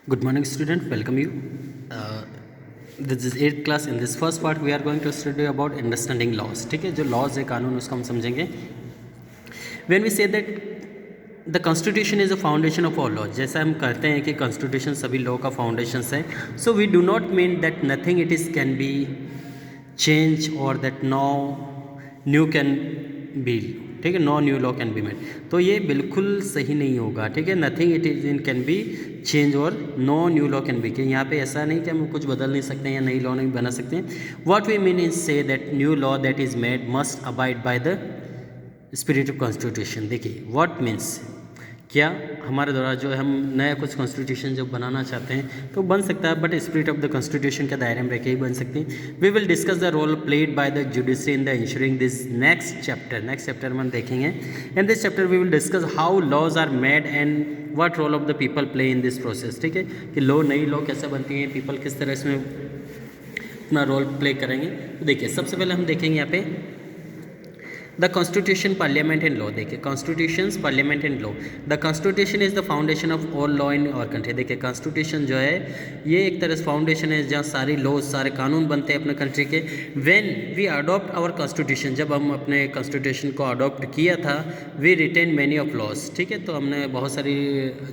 Good morning, student. Welcome you. This is 8th class. In this first part, we are going to study about understanding laws. ठीक है, जो laws है कानून उसको हम समझेंगे. When we say that the constitution is a foundation of all laws, जैसा हम कहते हैं कि constitution सभी law का foundations है. So we do not mean that nothing it is can be changed or that no new can be. ठीक है, no new law can be made. तो ये बिल्कुल सही नहीं होगा. ठीक है, nothing it is in can be change और no new law can be. कि यहाँ पे ऐसा नहीं कि हम कुछ बदल नहीं सकते हैं या नई लॉ नहीं बना सकते हैं. What we mean is say that new law that is made must abide by the spirit of constitution. देखिए व्हाट मीन्स, क्या हमारे द्वारा जो हम नया कुछ कॉन्स्टिट्यूशन जब बनाना चाहते हैं तो बन सकता है, but spirit of the constitution के दायरे में रह के ही बन सकती है. We will discuss the role played by the judiciary in the ensuring this next chapter में हम देखेंगे. In this chapter we will discuss how laws are made and what role of the people play in this process. ठीक है, कि law नई law कैसे बनती है, पीपल किस तरह इसमें अपना रोल प्ले करेंगे. तो देखिए सबसे पहले हम देखेंगे यहाँ पे the constitution parliament and law. देखिए constitution parliament and law. The constitution is the foundation of all law in our country. देखिए कॉन्स्टिट्यूशन जो है ये एक तरह से फाउंडेशन है जहाँ सारी लॉ सारे कानून बनते हैं अपने कंट्री के. When we adopt our constitution, जब हम अपने कॉन्स्टिट्यूशन को अडॉप्ट किया था, we retain many of laws. ठीक है, तो हमने बहुत सारी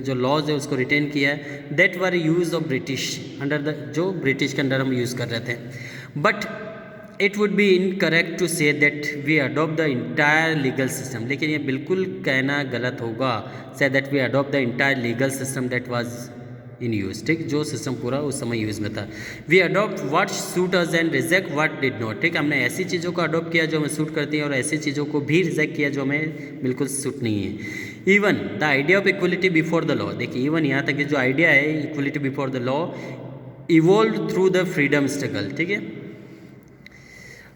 जो लॉज है उसको रिटेन किया है. That were use of British under the, जो ब्रिटिश के अंडर हम यूज़ कर रहे थे. But it would be incorrect to say that we adopt the entire legal system. लेकिन ये बिल्कुल कहना गलत होगा say that we adopt the entire legal system that was in use. ठीक, जो सिस्टम पूरा उस समय यूज़ में था. We adopt what suit us and reject what did not. ठीक, हमने ऐसी चीज़ों को अडॉप्ट किया जो हमें सूट करती हैं और ऐसी चीज़ों को भी रिजेक्ट किया जो हमें बिल्कुल सूट नहीं है. Even the idea of equality before the law. देखिए इवन यहाँ तक कि जो आइडिया है equality before the law evolve through the freedom struggle. ठीक है,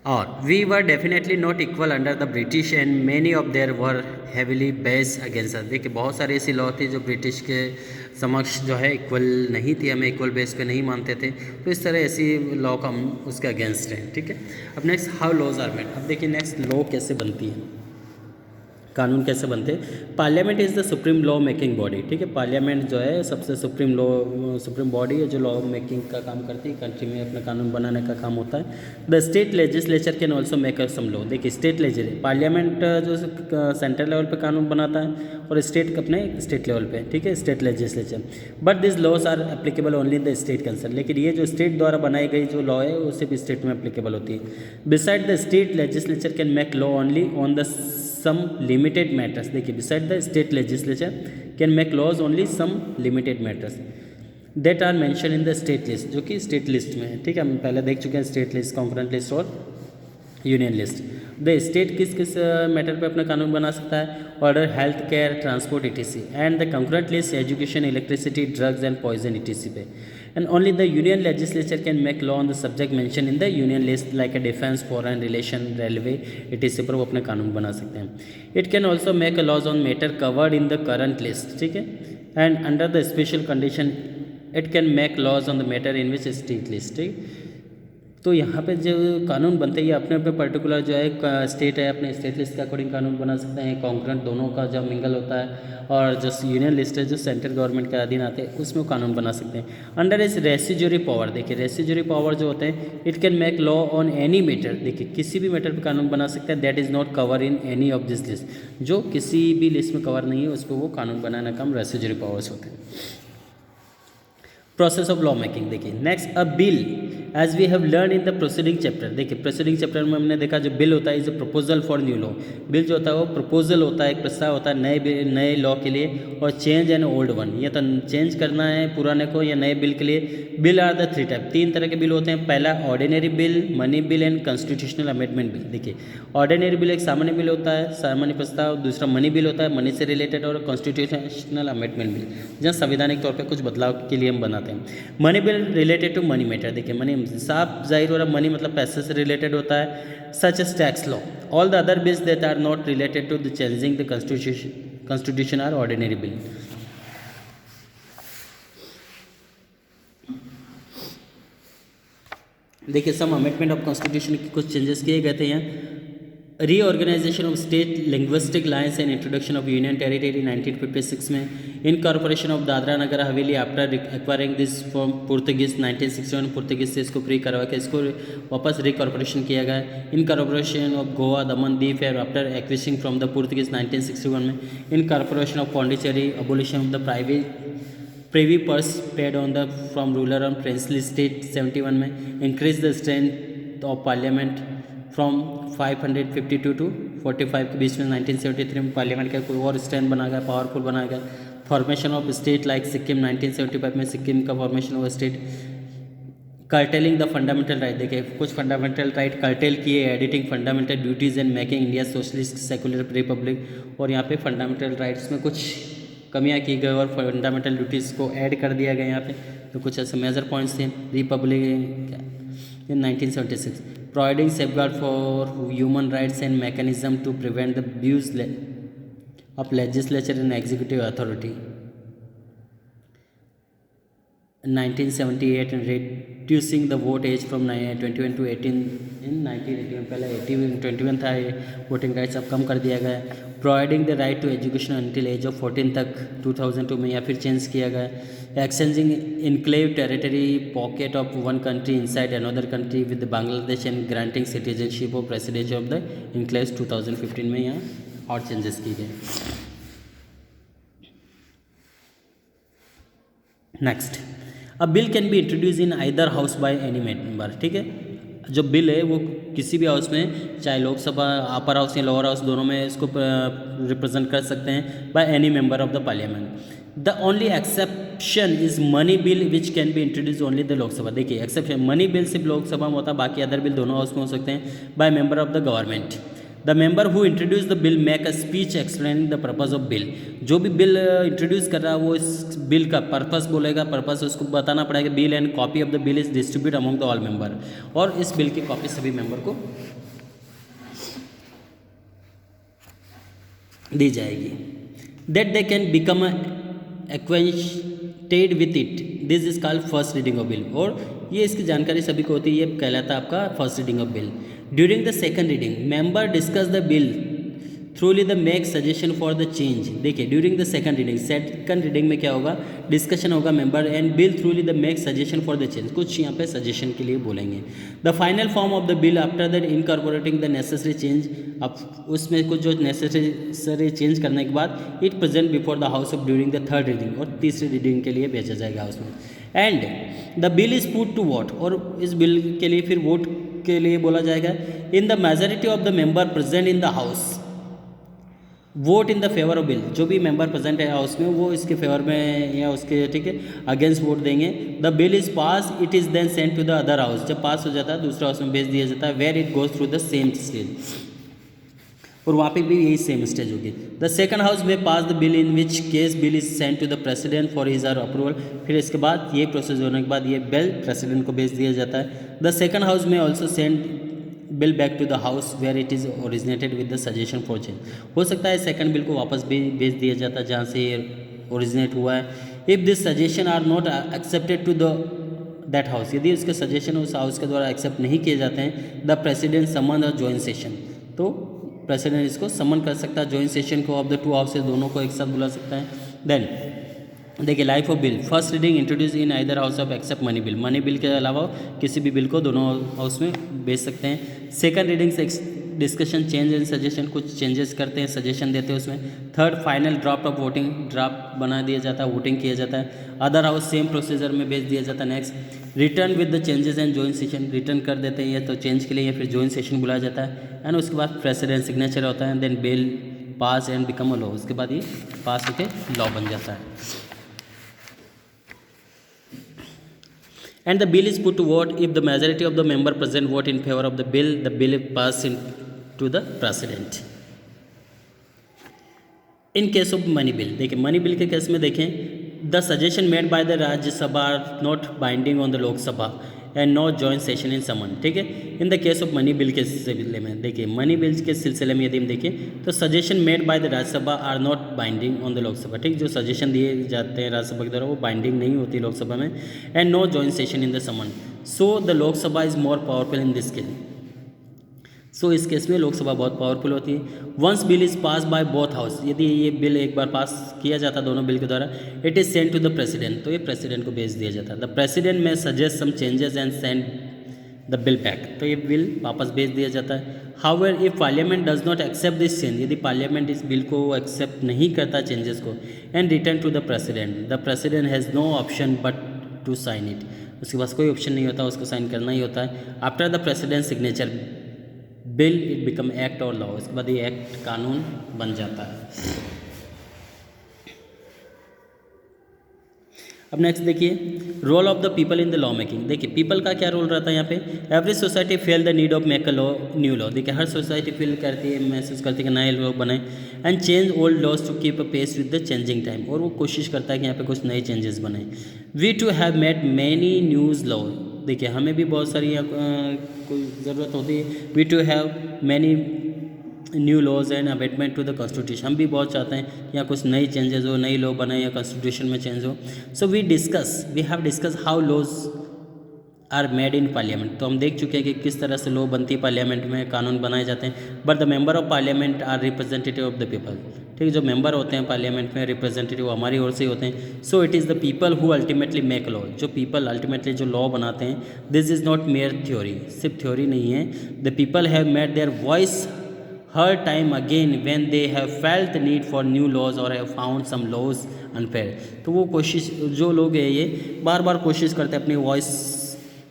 और we were definitely not equal under the British and many of their were heavily based against us. देखिए बहुत सारी ऐसी लॉ थी जो ब्रिटिश के समक्ष जो है इक्वल नहीं थी, हमें इक्वल बेस पे नहीं मानते थे. तो इस तरह ऐसी लॉ का हम उसके अगेंस्ट हैं. ठीक है, अब next how laws are made. अब देखिए नेक्स्ट लॉ कैसे बनती है, कानून कैसे बनते हैं. Parliament is the supreme law making body. ठीक है, पार्लियामेंट जो है सबसे सुप्रीम बॉडी है जो लॉ मेकिंग का काम करती है, कंट्री में अपना कानून बनाने का काम होता है. The state legislature can also make some law. देखिए स्टेट पार्लियामेंट जो सेंट्रल लेवल पे कानून बनाता है और स्टेट अपने स्टेट लेवल पे. ठीक है, state legislature. But this laws are applicable only in the state concern. लेकिन ये जो स्टेट द्वारा बनाई गई जो लॉ है वो सिर्फ स्टेट में एप्लीकेबल होती है. Beside the state legislature can make law only on the some limited matters. देखिए beside the state legislature can make laws only some limited matters that are mentioned in the state list, जो कि state list में है. ठीक है, हम पहले देख चुके हैं state list, concurrent list और यूनियन लिस्ट. द स्टेट किस किस मैटर पे अपना कानून बना सकता है, order, health care, transport etc. And the concurrent list education, electricity, drugs and poison etc. पे. And only the union legislature can make law on the subject mention in the union list like a defence, foreign relation, railway etc. पर वो अपने कानून बना सकते हैं. It can also make a laws on matter covered in the current list. ठीक है, and under the special condition it can make laws on the matter in which state list. ठीक, तो यहाँ पे जो कानून बनते हैं ये अपने अपने पर्टिकुलर जो है स्टेट है अपने स्टेट लिस्ट के अकॉर्डिंग कानून बना सकते हैं. कॉन्करेंट दोनों का जब मिंगल होता है और जो यूनियन लिस्ट है जो सेंट्रल गवर्नमेंट के अधीन आते हैं उसमें कानून बना सकते हैं. अंडर इस रेसिज्यूरी पावर. देखिए रेसिज्यूरी पावर जो होते हैं it can make law on any matter. देखिए किसी भी मैटर पर कानून बना सकते हैं that is not cover in any of this list. जो किसी भी लिस्ट में कवर नहीं है उस पर वो कानून बनाने का काम रेसिज्यूरी पावर्स होते हैं. Process of law making. देखिए next a bill as we have learn in the proceeding chapter. देखिए प्रोसीडिंग चैप्टर में हमने देखा जो बिल होता है is a proposal for new law. Bill जो होता है वो प्रपोजल होता है, एक प्रस्ताव होता है नए लॉ के लिए, और चेंज एन ओल्ड वन, या तो चेंज करना है पुराने को या नए बिल के लिए. बिल आर द 3 टाइप, 3 तरह के बिल होते हैं. पहला ordinary bill, money bill and constitutional amendment bill. देखिए ऑर्डिनरी बिल एक सामान्य बिल होता है, सामान्य प्रस्ताव. दूसरा मनी बिल होता है, मनी से रिलेटेड, और कॉन्स्टिट्यूशनल अमेंडमेंट बिल जहाँ संवैधानिक तौर पर कुछ बदलाव के लिए हम बनाते हैं. Money bill related to money matter. देखिए मनी साफ जाहिर हो रहा, मनी मतलब पैसे से रिलेटेड होता है, such as tax law. All the other bills that are not related to the changing the constitution are ordinary bill. देखिए सम अमेंडमेंट ऑफ कॉन्स्टिट्यूशन के कुछ चेंजेस किए गए थे यहाँ. Reorganisation of state linguistic lines and introduction of union territory 1956 में. Incorporation of Dadra Nagar Haveli after acquiring this from Portuguese 1961, Portuguese से इसको फ्री करवा के इसको वापस रिकॉर्पोरेशन किया गया। इनकॉर्पोरेशन ऑफ गोवा दमन दीव है after acquiring from the Portuguese 1961 में। Incorporation of Pondicherry, abolition of the privy purse paid on the from ruler on princely state 71 में। Increase the strength of parliament from 552 to 45 के बीच में 1973 में पार्लियामेंट का कोई और स्ट्रेंथ बना गया, पावरफुल बनाया गया। Formation of state like Sikkim 1975 में सिक्किम का फॉर्मेशन हुआ state. Curtailing the fundamental right, देखिए कुछ फंडामेंटल राइट कर्टेल किए, editing fundamental duties and making India socialist secular Republic, और यहाँ पे फंडामेंटल राइट्स में कुछ कमियाँ की गई और फंडामेंटल ड्यूटीज़ को ऐड कर दिया गया यहाँ पे। तो कुछ ऐसे मेजर पॉइंट्स थे। Republic in 1976, providing safeguard for human rights and mechanism to prevent the abuse of legislature and executive authority. 1978 and reducing the vote age from 21 to 18 in 1981, पहले 21 था ये वोटिंग राइट्स, अब कम कर दिया गया। Providing the right to education until age of 14 तक 2002 में या फिर चेंज किया गया। Exchanging enclave territory pocket of one country inside another country with Bangladesh and granting citizenship of presidency of the enclaves 2015 में यहाँ और चेंजेस किए गए। Next, a bill can be introduce in either house by any member, ठीक है। जो bill है वो किसी भी हाउस में, चाहे लोकसभा अपर हाउस या लोअर हाउस दोनों में इसको रिप्रेजेंट कर सकते हैं bye any member of the parliament. The only exception is money bill which can be introduce only the Lok Sabha. देखिए एक्सेप्शन, मनी बिल सिर्फ लोकसभा में होता है, बाकी अदर बिल दोनों हाउस में हो सकते हैं by member of the government. The member who introduce the bill make a speech explaining the purpose of bill. जो भी बिल इंट्रोड्यूस कर रहा है वो इस बिल का पर्पस बोलेगा, पर्पस उसको बताना पड़ेगा। Bill and copy of the bill is distribute among the all member, और इस बिल की कॉपी सभी मेंबर को दी जाएगी। That they can become acquainted with it, this is called first reading of bill, और ये इसकी जानकारी सभी को होती है, ये कहलाता है आपका first reading of bill. During the second reading member discuss the bill थ्रूली the make suggestion for the change. देखिए ड्यूरिंग द सेकंड रीडिंग में क्या होगा, डिस्कशन होगा member and bill थ्रूली the make suggestion for the change, कुछ यहाँ पे suggestion के लिए बोलेंगे। The final form of the bill after the incorporating the necessary change, अब उसमें कुछ जो नेसेसरी चेंज करने के बाद it present before the house of during the third reading, और तीसरी रीडिंग के लिए भेजा जाएगा हाउस में। And the bill is put to vote, और इस बिल के लिए फिर वोट के लिए बोला जाएगा। In the majority of the member present in the house vote in the favour of bill, जो भी मेंबर प्रेजेंट है हाउस में वो इसके फेवर में या उसके, ठीक है, अगेंस्ट वोट देंगे। The bill is pass, it is then sent to the other house, जब पास हो जाता है दूसरे हाउस में भेज दिया जाता है, where it goes through the same stage, और वहाँ पे भी यही सेम स्टेज होगी। द सेकंड हाउस में pass the bill, in which case bill is sent to the president for his or approval, फिर इसके बाद ये प्रोसेस होने के बाद ये बिल प्रेसिडेंट को भेज दिया जाता है। द सेकंड हाउस में also send bill back to the house where it is originated with the suggestion for change, हो सकता है सेकंड बिल को वापस भी भेज दिया जाता है जहाँ से ये ओरिजिनेट हुआ है। If this suggestion are not accepted to the that house, यदि उसके सजेशन उस हाउस के द्वारा एक्सेप्ट नहीं किए जाते हैं, the president summon the joint session, तो प्रेसिडेंट इसको समन कर सकता है जॉइंट सेशन को ऑफ द टू हाउसेज, दोनों को एक साथ बुला सकता है। देन देखिए life of bill, first reading introduce in either house of except money bill, money bill के अलावा किसी भी बिल को दोनों हाउस में भेज सकते हैं। सेकंड रीडिंग से डिस्कशन चेंज एंड सजेशन, कुछ चेंजेस करते हैं, सजेशन देते हैं उसमें। Third final draft of voting, draft बना दिया जाता है, वोटिंग किया जाता है। अदर हाउस सेम प्रोसीजर में भेज दिया जाता है। Next return with the changes and joint session, return कर देते हैं, या तो चेंज के लिए या फिर जॉइंट सेशन बुलाया जाता है। एंड उसके बाद प्रेसिडेंट सिग्नेचर होता है, then bill pass and become a law, उसके बाद ये पास होकर लॉ बन जाता है। And the bill is put to vote. If the majority of the member present vote in favor of the bill pass to the president. In case of money bill, देखिए money bill के case में देखें, the suggestion made by the राज्य सभा are not binding on the Lok Sabha and no joint session in summon, ठीक है। In the case of money bill के सिलसिले में देखिए, मनी बिल्स के सिलसिले में यदि हम देखें तो suggestion made by the Rajya Sabha are not binding on the Lok Sabha, ठीक, जो सजेशन दिए जाते हैं राज्यसभा के द्वारा वो बाइंडिंग नहीं होती लोकसभा में। And no joint session in the summon, so the Lok Sabha is more powerful in this case. So इस केस में लोकसभा बहुत पावरफुल होती है। Once bill is pass by both house, यदि ये बिल एक बार पास किया जाता दोनों बिल के द्वारा, it is send to the president, तो ये प्रेसिडेंट को भेज दिया जाता है। The president may suggest some changes and send the bill back, तो ये बिल वापस भेज दिया जाता है। However if parliament does not accept this change, यदि पार्लियामेंट इस बिल को एक्सेप्ट नहीं करता चेंजेस को, and return to the president has no option but to sign it, उसके पास कोई ऑप्शन नहीं होता, उसको साइन करना ही होता है। After the president signature bill it become act और लॉ, उसके बाद ये एक्ट कानून बन जाता है। अब नेक्स्ट देखिए role of the people in the law making. देखिए पीपल का क्या रोल रहता है यहाँ पे। Every society feel the need of make a law new law, देखिए हर सोसाइटी फील करती है, महसूस करती है कि नए लॉ बनाए, and change old laws to keep a pace with the changing time, और वो कोशिश करता है कि यहाँ पे कुछ नए चेंजेस बनाए। We too have made many news law, देखिए हमें भी बहुत सारी कोई ज़रूरत होती है। We too have many new laws and amendment to the constitution, हम भी बहुत चाहते हैं यहाँ कुछ नई चेंजेस हो, नई लॉ बनाए या कॉन्स्टिट्यूशन में चेंज हो। So we have discuss how laws are made in parliament, तो हम देख चुके हैं कि किस तरह से लॉ बनती है पार्लियामेंट में, कानून बनाए जाते हैं। But the member of parliament are representative of the people, ठीक है, जो मेंबर होते हैं पार्लियामेंट में रिप्रेजेंटेटिव हमारी ओर से ही होते हैं। So it is the people who ultimately make law, जो पीपल अल्टीमेटली जो लॉ बनाते हैं। This is not mere theory, सिर्फ थ्योरी नहीं है। The people have made their voice हर time again when they have felt the need for new laws और have found some laws unfair, तो वो कोशिश, जो लोग हैं ये बार बार कोशिश करते हैं अपनी वॉइस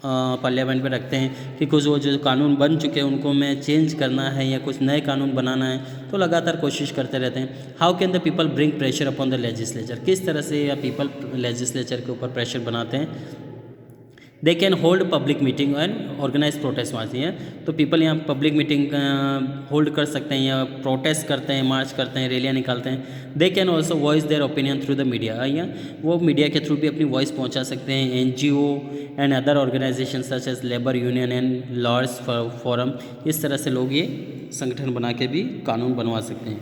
पार्लियामेंट में रखते हैं कि कुछ वो जो कानून बन चुके हैं उनको में चेंज करना है या कुछ नए कानून बनाना है, तो लगातार कोशिश करते रहते हैं। How can the people bring pressure upon the legislature, किस तरह से या पीपल लेजिस्लेचर के ऊपर प्रेशर बनाते हैं। They can hold public meeting and organise protest मारती हैं, तो पीपल यहाँ पब्लिक मीटिंग होल्ड कर सकते हैं या प्रोटेस्ट करते हैं, मार्च करते हैं, रैलियाँ निकालते हैं। They can also voice their opinion through the media, या वो मीडिया के थ्रू भी अपनी वॉइस पहुँचा सकते हैं। NGO and other organisation such as labour union and lawyers forum, इस तरह से लोग ये संगठन बना के भी कानून बनवा सकते हैं।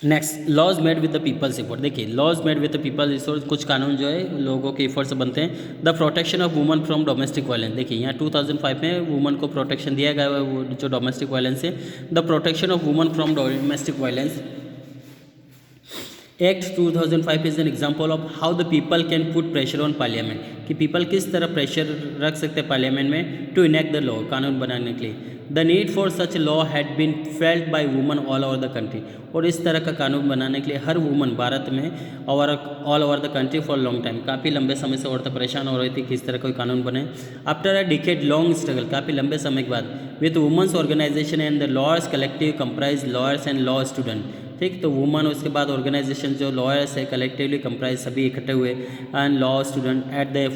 Next laws made with the people's effort, देखिए laws made with the people's effort, कुछ कानून जो है लोगों के इफोर्ट से बनते हैं। The protection of woman from domestic violence, देखिए यहाँ 2005 में वुमन को प्रोटेक्शन दिया गया है, वो जो डोमेस्टिक वायलेंस है। The protection of woman from domestic violence act 2005 is an example of how the people can put pressure on parliament, कि पीपल किस तरह प्रेशर रख सकते हैं पार्लियामेंट में टू इनेक्ट द लॉ, कानून बनाने के लिए। The need for such law had been felt by woman all over the country, और इस तरह का कानून बनाने के लिए हर वुमन भारत में और all over the country for long time, काफ़ी लंबे समय से औरतें परेशान हो रही थी किस तरह कोई कानून बने। After a decade long struggle, काफ़ी लंबे समय के बाद, with women's organisation and the lawyers collective comprise lawyers and law student, ठीक, तो वुमन उसके बाद ऑर्गेनाइजेशन जो लॉयर्स है कलेक्टिवली कंप्राइज सभी इकट्ठे हुए, and law student at the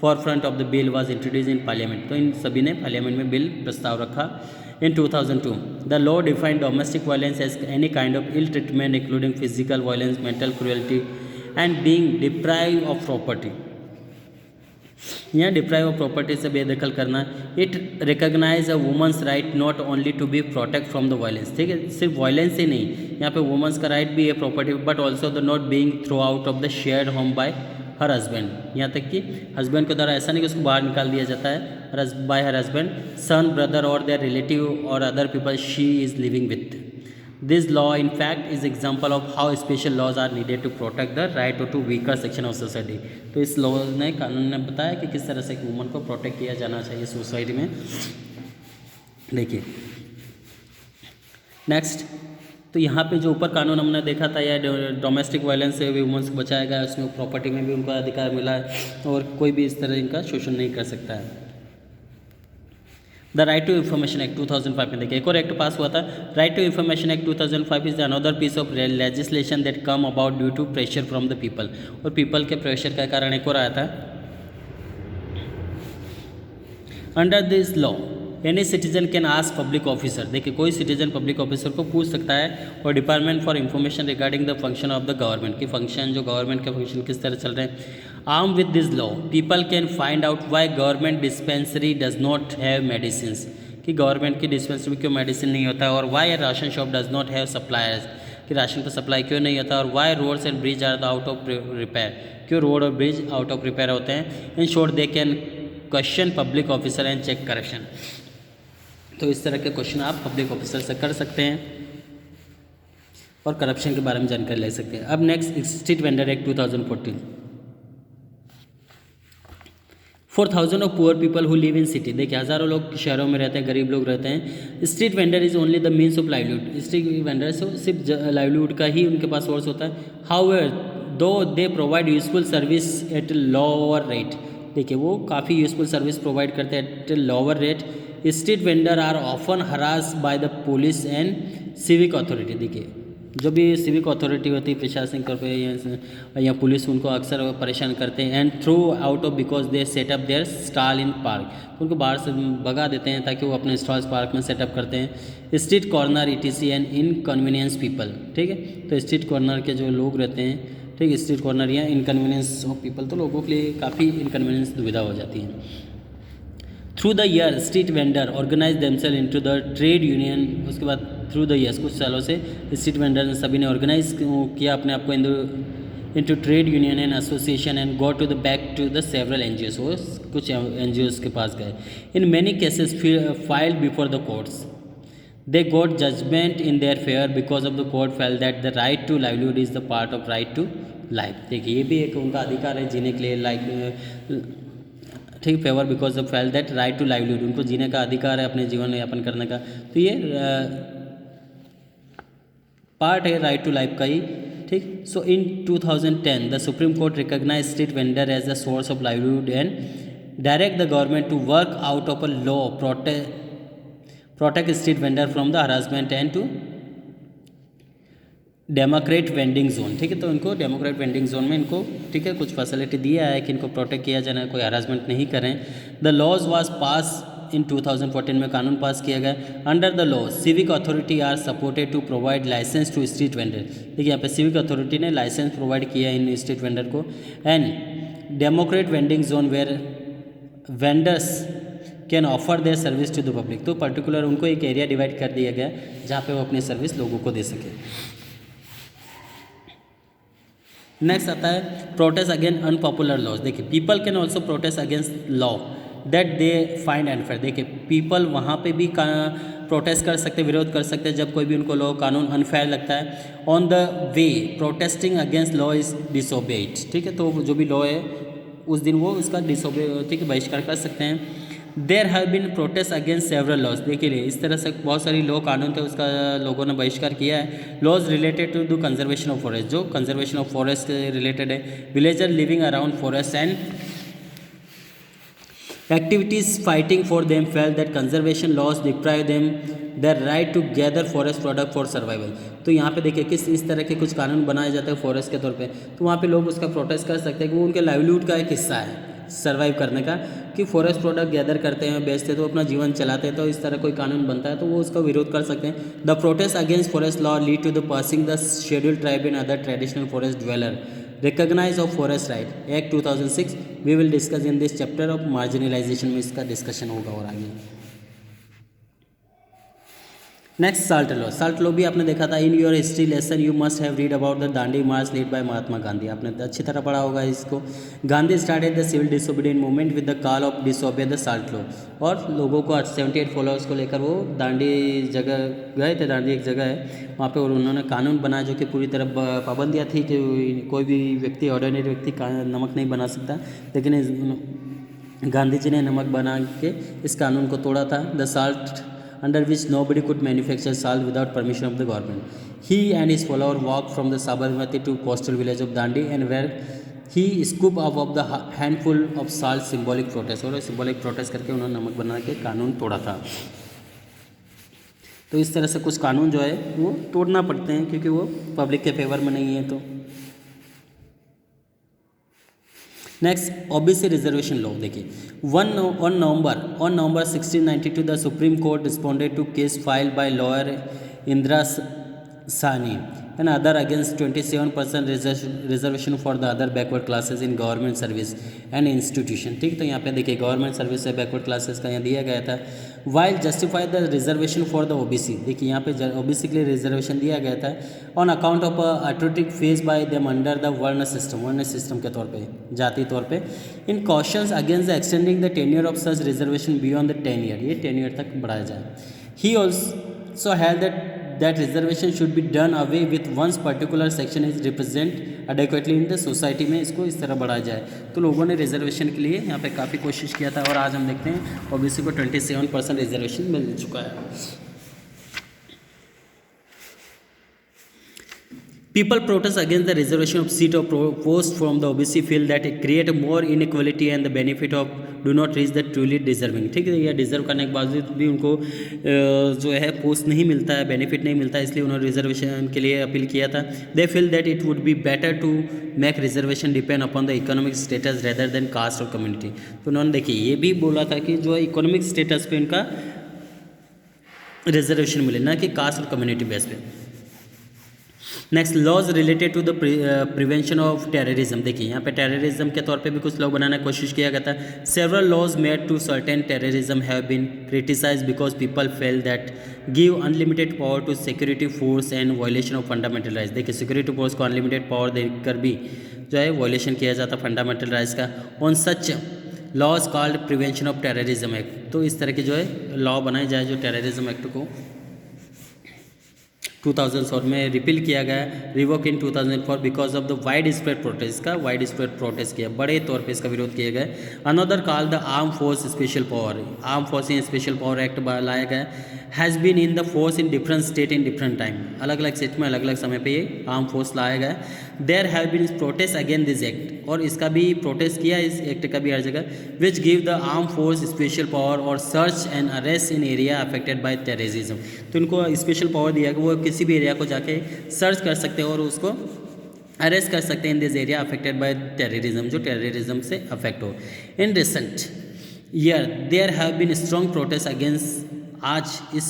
forefront of the bill was introduce in parliament, तो इन सभी ने पार्लियामेंट में बिल प्रस्ताव रखा। In 2002 the law defined domestic violence as any kind of ill treatment including physical violence, mental cruelty and being deprive of property, यहाँ deprive of property से बेदखल करना। It recognise a women's right not only to be protect from the violence, ठीक है, सिर्फ violence ही नहीं, यहाँ पे वुमेंस का राइट भी है property, but also the not being through out of the shared home bye her husband, यहाँ तक कि हस्बैंड के द्वारा ऐसा नहीं कि उसको बाहर निकाल दिया जाता है by her husband, son, brother और देयर रिलेटिव और other people she is living with. This law in fact is example of how special laws are needed to protect the right to weaker section of society, तो इस law ने, कानून ने बताया कि किस तरह से एक वुमन को प्रोटेक्ट किया जाना चाहिए सोसाइटी में। देखिए नेक्स्ट, तो यहाँ पे जो ऊपर कानून हमने देखा था या डोमेस्टिक वायलेंस से वुमेंस को बचाया गया, उसमें प्रॉपर्टी में भी उनका अधिकार मिला है और कोई भी इस तरह इनका शोषण नहीं कर सकता है। The right to information act 2005 में देखिए एक और एक्ट पास हुआ था। Right to information act 2005 is another piece of legislation that come about due to pressure from the people, और पीपल के प्रेशर के कारण एक और आया था। Under this law any citizen can ask public officer, देखिए कोई सिटीजन पब्लिक ऑफिसर को पूछ सकता है, और department for information regarding the function of the government, की फंक्शन जो गवर्नमेंट के फंक्शन किस तरह चल रहे हैं। Arm with this law people can find out why government dispensary does not have medicine, कि गवर्नमेंट की डिस्पेंसरी में क्यों मेडिसिन नहीं होता है, और why ration shop does not have suppliers, कि कि राशन का सप्लाई क्यों नहीं होता, और why roads and bridge are the out of repair, क्यों रोड और ब्रिज आउट ऑफ रिपेयर होते हैं। In short they can question public officer and check corruption. तो इस तरह के क्वेश्चन आप पब्लिक ऑफिसर से कर सकते हैं और करप्शन के बारे में जानकारी ले सकते हैं। अब next street vendor act 2014। For thousand of poor people who live in city, देखिए हज़ारों लोग शहरों में रहते हैं, गरीब लोग रहते हैं। Street vendor is only the means of livelihood, street vendor से सिर्फ लाइवलीहुड का ही उनके पास सोर्स होता है। However though they provide useful service at lower rate, देखिए वो काफ़ी यूजफुल सर्विस प्रोवाइड करते हैं at lower rate. Street vendor are often harass by the police and civic authority, देखिए जो भी सिविक अथॉरिटी होती है, प्रशासनिक तौर पर या पुलिस, उनको अक्सर परेशान करते हैं। And thrown out of because they set up their stall in park, उनको बाहर से भगा देते हैं ताकि वो अपने स्टॉल्स पार्क में सेटअप करते हैं। Street corner ETC and inconvenience people, ठीक है, तो स्ट्रीट कॉर्नर के जो लोग रहते हैं, ठीक, स्ट्रीट कॉर्नर या इनकन्वीनियंस ऑफ पीपल, तो लोगों के लिए काफ़ी इनकन्वीनियंस दुविधा हो जाती है। Through the year street vendor organise themself into the trade union, उसके बाद थ्रू द ईयर्स कुछ सालों से स्ट्रीट वेंडर सभी ने ऑर्गेनाइज किया अपने आप को into trade union and association and go to the back to the several NGOs, कुछ NGOs के पास गए। In many cases filed before the courts, they got judgement in their fair because of the court felt that the right to livelihood is the part of right to life. देखिए ये भी एक उनका अधिकार है जीने के लिए, लाइक ठीक, favour because of felt that right to livelihood, उनको जीने का अधिकार है, अपने जीवन यापन करने का, तो ये पार्ट है राइट टू लाइफ का ही, ठीक। So in 2010 the supreme court recognise street vendor as the source of livelihood and direct the government to work out of a law protect street vendor from the harassment and to demarcate vending zone, ठीक है, तो इनको Democrat vending zone में इनको, ठीक है, कुछ facility दिया है कि इनको प्रोटेक्ट किया जाना, कोई हरासमेंट नहीं करें। The laws was pass in 2014 में कानून पास किया गया। Under the law civic authority are supposed to provide licence to street vendor, देखिए यहाँ पे सिविक अथॉरिटी ने लाइसेंस प्रोवाइड किया इन स्ट्रीट वेंडर को। And demarcate vending zone where vendors can offer their service to the public, तो particular उनको एक एरिया डिवाइड कर दिया गया जहाँ पे वो अपनी सर्विस लोगों को दे सके। नेक्स्ट आता है प्रोटेस्ट अगेंस्ट अनपॉपुलर लॉज, देखिए people can also protest against law that they find unfair, देखिए पीपल वहाँ पे भी प्रोटेस्ट कर सकते, विरोध कर सकते हैं जब कोई भी उनको लॉ कानून अनफेयर लगता है। On the way protesting against law is disobeyed, ठीक है, तो जो भी लॉ है उस दिन वो उसका डिसोबे, ठीक है, बहिष्कार कर सकते हैं। There have been protest against several laws, देखिए इस तरह से बहुत सारी लॉ कानून थे उसका लोगों ने बहिष्कार किया है। Laws related to the conservation of forest, जो कंजर्वेशन ऑफ फॉरेस्ट से रिलेटेड है। Villager living around forest and activists fighting for them felt that conservation laws deprive them their right to gather forest product for survival, तो यहाँ पे देखिए किस इस तरह के कुछ कानून बनाए जाते हैं फॉरेस्ट के तौर पे, तो वहाँ पे लोग उसका प्रोटेस्ट कर सकते हैं कि वो उनके लाइवलीहुड का एक हिस्सा है सर्वाइव करने का, कि फॉरेस्ट प्रोडक्ट गैदर करते हैं, बेचते हैं, तो अपना जीवन चलाते हैं, तो इस तरह कोई कानून बनता है तो वो उसका विरोध कर सकते हैं। The protest against forest law lead to the passing the scheduled tribe in other traditional forest dweller recognise of forest right act 2006, we will discuss in this chapter of marginalisation में इसका डिस्कशन होगा और आगे। Next salt law भी आपने देखा था। In your history lesson you must have read about the Dandi march led by Mahatma Gandhi, आपने अच्छी तरह पढ़ा होगा इसको। Gandhi started the civil disobedient movement with the call of disobey the salt law, और लोगों को 78 फॉलोअर्स को लेकर वो दांडी जगह गए थे, दांडी एक जगह है वहाँ पे, और उन्होंने कानून बनाया जो कि पूरी तरह पाबंदियाँ थी कि कोई भी व्यक्ति, ऑर्डिनरी व्यक्ति नमक नहीं बना सकता, लेकिन गांधी जी ने नमक बना के इस कानून को तोड़ा था। The salt under which nobody could manufacture salt without permission of the government. He and his followers walked from the Sabarmati to coastal village of Dandi and where he scooped up the handful of salt, symbolic protest, और symbolic protest करके उन्होंने नमक बना के कानून तोड़ा था। तो इस तरह से कुछ कानून जो है वो तोड़ना पड़ते हैं क्योंकि वो पब्लिक के फेवर में नहीं है। तो नेक्स्ट ओबीसी रिजर्वेशन लॉ, देखिए on November 1692 the supreme court responded to case filed by lawyer Indira Sawhney and other against 27% reservation for the other backward classes in government service and institution, ठीक। तो यहाँ पे देखिए गवर्नमेंट सर्विस से backward classes का यहाँ दिया गया था। While justify the reservation for the OBC, देखिए यहाँ पे ओबीसी के लिए रिजर्वेशन दिया गया था on account of atrocity face by them under the varna system के तौर पे, जाति तौर पे, in questions against the extending the tenure of such reservation beyond the 10 year, ये 10 ईयर तक बढ़ाया जाए. He also had that reservation should be done away with once particular section is represent adequately in the society, में इसको इस तरह बढ़ाया जाए. तो लोगों ने रिजर्वेशन के लिए यहाँ पे काफ़ी कोशिश किया था और आज हम देखते हैं ओबीसी को 27% रिजर्वेशन मिल चुका है. People protest against the reservation of seat or post from the OBC feel that it create more inequality and the benefit of do not reach the truly deserving. ठीक है, या डिज़र्व करने के बावजूद भी उनको जो है पोस्ट नहीं मिलता है, बेनिफिट नहीं मिलता है, इसलिए उन्होंने रिजर्वेशन के लिए अपील किया था. They feel that it would be better to make reservation depend upon the economic status rather than caste और कम्युनिटी. तो उन्होंने देखिए ये भी बोला था कि जो है इकोनॉमिक स्टेटस पे उनका रिजर्वेशन मिले, ना कि कास्ट और कम्युनिटी बेस पे. Next, laws related to the prevention of terrorism. देखिए यहाँ पे टेररिज्म के तौर पे भी कुछ लॉ बनाने की कोशिश किया गया था. Several laws made to certain terrorism have been criticise because people felt that give unlimited power to security force and violation of fundamental rights. देखिए सिक्योरिटी फोर्स को अनलिमिटेड पावर देकर भी जो है वायलेशन किया जाता फंडामेंटल राइट्स का. On such laws called prevention of terrorism act. तो इस तरह के जो है लॉ बनाए जाए जो टेररिज्म एक्ट को 2004 में रिपील किया गया, revoke in 2004 because of the widespread protest. इसका वाइड स्प्रेड प्रोटेस्ट किया, बड़े तौर पे इसका विरोध किया गया. Another call the arm force special power, arm force in special power act लाया गया. Has been in the force in different state in different time, अलग अलग स्टेट में अलग अलग समय पे ये आर्म फोर्स लाया गया. There have been protest against this act, और इसका भी प्रोटेस्ट किया इस एक्ट का भी हर जगह. Which give the arm force special power और search and arrest in area affected by terrorism. तो इनको स्पेशल पावर दिया कि वो किसी भी एरिया को जाके सर्च कर सकते हैं और उसको अरेस्ट कर सकते हैं in this area affected by terrorism, जो टेररिज्म से अफेक्ट हो. In recent year there have been strong protest against, आज इस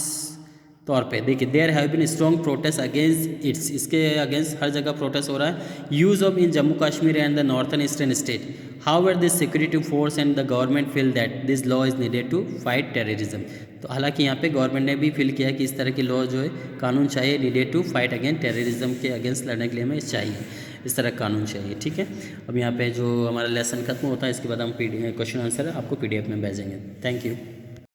तौर पे देखिए there have been strong protest against its, इसके अगेंस्ट हर जगह प्रोटेस्ट हो रहा है. Use of in Jammu Kashmir and the northern eastern state. However this security force and the government feel that this law is needed to fight terrorism. तो हालांकि यहाँ पे गवर्नमेंट ने भी फील किया कि इस तरह की लॉ जो है कानून चाहिए, needed to fight against terrorism के अगेंस्ट लड़ने के लिए हमें चाहिए, इस तरह कानून चाहिए. ठीक है, अब यहाँ पे जो हमारा लेसन खत्म होता है इसके बाद हम क्वेश्चन आंसर आपको PDF में भेजेंगे. Thank you.